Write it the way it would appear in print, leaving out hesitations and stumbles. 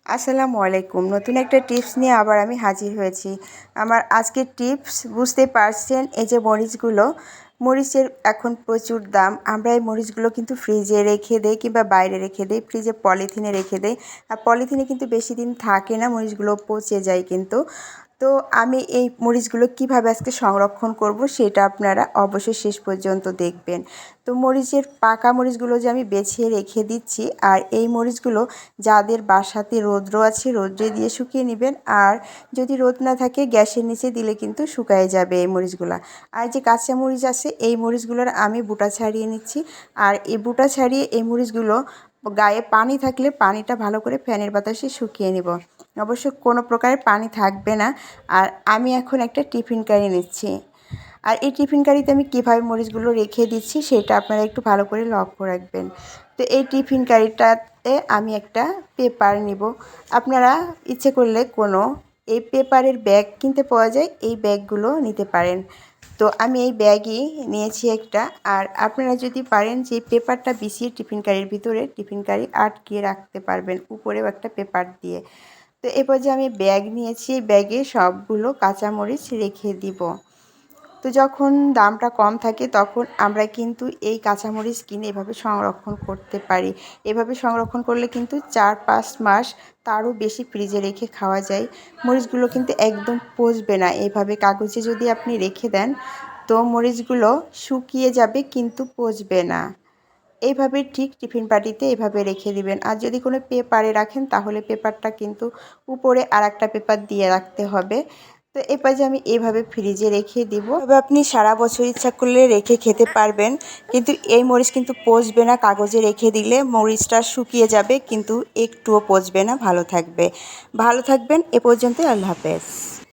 আসসালামু আলাইকুম। নতুন একটা টিপস নিয়ে আবার আমি হাজির হয়েছি। আমার আজকের টিপস বুঝতে পারছেন, এই যে মরিচের এখন প্রচুর দাম। আমরা এই মরিচগুলো কিন্তু ফ্রিজে রেখে দেই কিংবা বাইরে রেখে দেই, ফ্রিজে পলিথিনে রেখে দেই। আর পলিথিনে কিন্তু বেশি দিন থাকে না, মরিচগুলো পচে যায় কিন্তু। তো আমি এই মরিচগুলো কিভাবে আজকে সংরক্ষণ করব সেটা আপনারা অবশ্যই শেষ পর্যন্ত দেখবেন। তো পাকা মরিচগুলো যে আমি বেছে রেখে দিচ্ছি, আর এই মরিচগুলো যাদের বাসাতে রৌদ্র আছে রৌদ্রে দিয়ে শুকিয়ে নেবেন। আর যদি রোদ না থাকে গ্যাসের নিচে দিলে কিন্তু শুকায় যাবে এই মরিচগুলো। আর যে কাঁচা মরিচ আছে এই মরিচগুলোর আমি বুটা ছাড়িয়ে নিচ্ছি। আর এই বুটা ছাড়িয়ে এই মরিচগুলো গায়ে পানি থাকলে পানিটা ভালো করে ফ্যানের বাতাসে শুকিয়ে নেব। অবশ্য কোনো প্রকারের পানি থাকবে না। আর আমি এখন একটা টিফিন কারি নিচ্ছি। আর এই টিফিন কারিতে আমি কীভাবে মরিচগুলো রেখে দিচ্ছি সেটা আপনারা একটু ভালো করে লক্ষ্য রাখবেন। তো এই টিফিন কারিটাতে আমি একটা পেপার নিব। আপনারা ইচ্ছে করলে এই পেপারের ব্যাগ কিনতে পাওয়া যায়, এই ব্যাগগুলো নিতে পারেন। তো আমি এই ব্যাগই নিয়েছি একটা। আর আপনারা যদি পারেন যে পেপারটা বিছিয়ে টিফিন কারির ভিতরে টিফিন কারি আটকিয়ে রাখতে পারবেন উপরেও একটা পেপার দিয়ে। তো এরপর যে আমি ব্যাগ নিয়েছি, ব্যাগে সবগুলো কাঁচামরিচ রেখে দিব। তো যখন দামটা কম থাকে তখন আমরা কিন্তু এই কাঁচামরিচ কিনে এভাবে সংরক্ষণ করতে পারি। এভাবে সংরক্ষণ করলে কিন্তু 4-5 মাস তারও বেশি ফ্রিজে রেখে খাওয়া যায়। মরিচগুলো কিন্তু একদম পচবে না। এভাবে কাগজে যদি আপনি রেখে দেন তো মরিচগুলো শুকিয়ে যাবে কিন্তু পচবে না। এইভাবে ঠিক টিফিন বাটিতে এভাবে রেখে দিবেন। আর যদি কোনো পেপারে রাখেন তাহলে পেপারটা কিন্তু উপরে আরেকটা পেপার দিয়ে রাখতে হবে। তো এরপর যে আমি এভাবে ফ্রিজে রেখে দিব। তবে আপনি সারা বছর ইচ্ছা করলে রেখে খেতে পারবেন, কিন্তু এই মরিচ কিন্তু পচবে না। কাগজে রেখে দিলে মরিচটা শুকিয়ে যাবে কিন্তু একটুও পচবে না, ভালো থাকবে। ভালো থাকবেন। এ পর্যন্ত, আল্লাহ হাফেজ।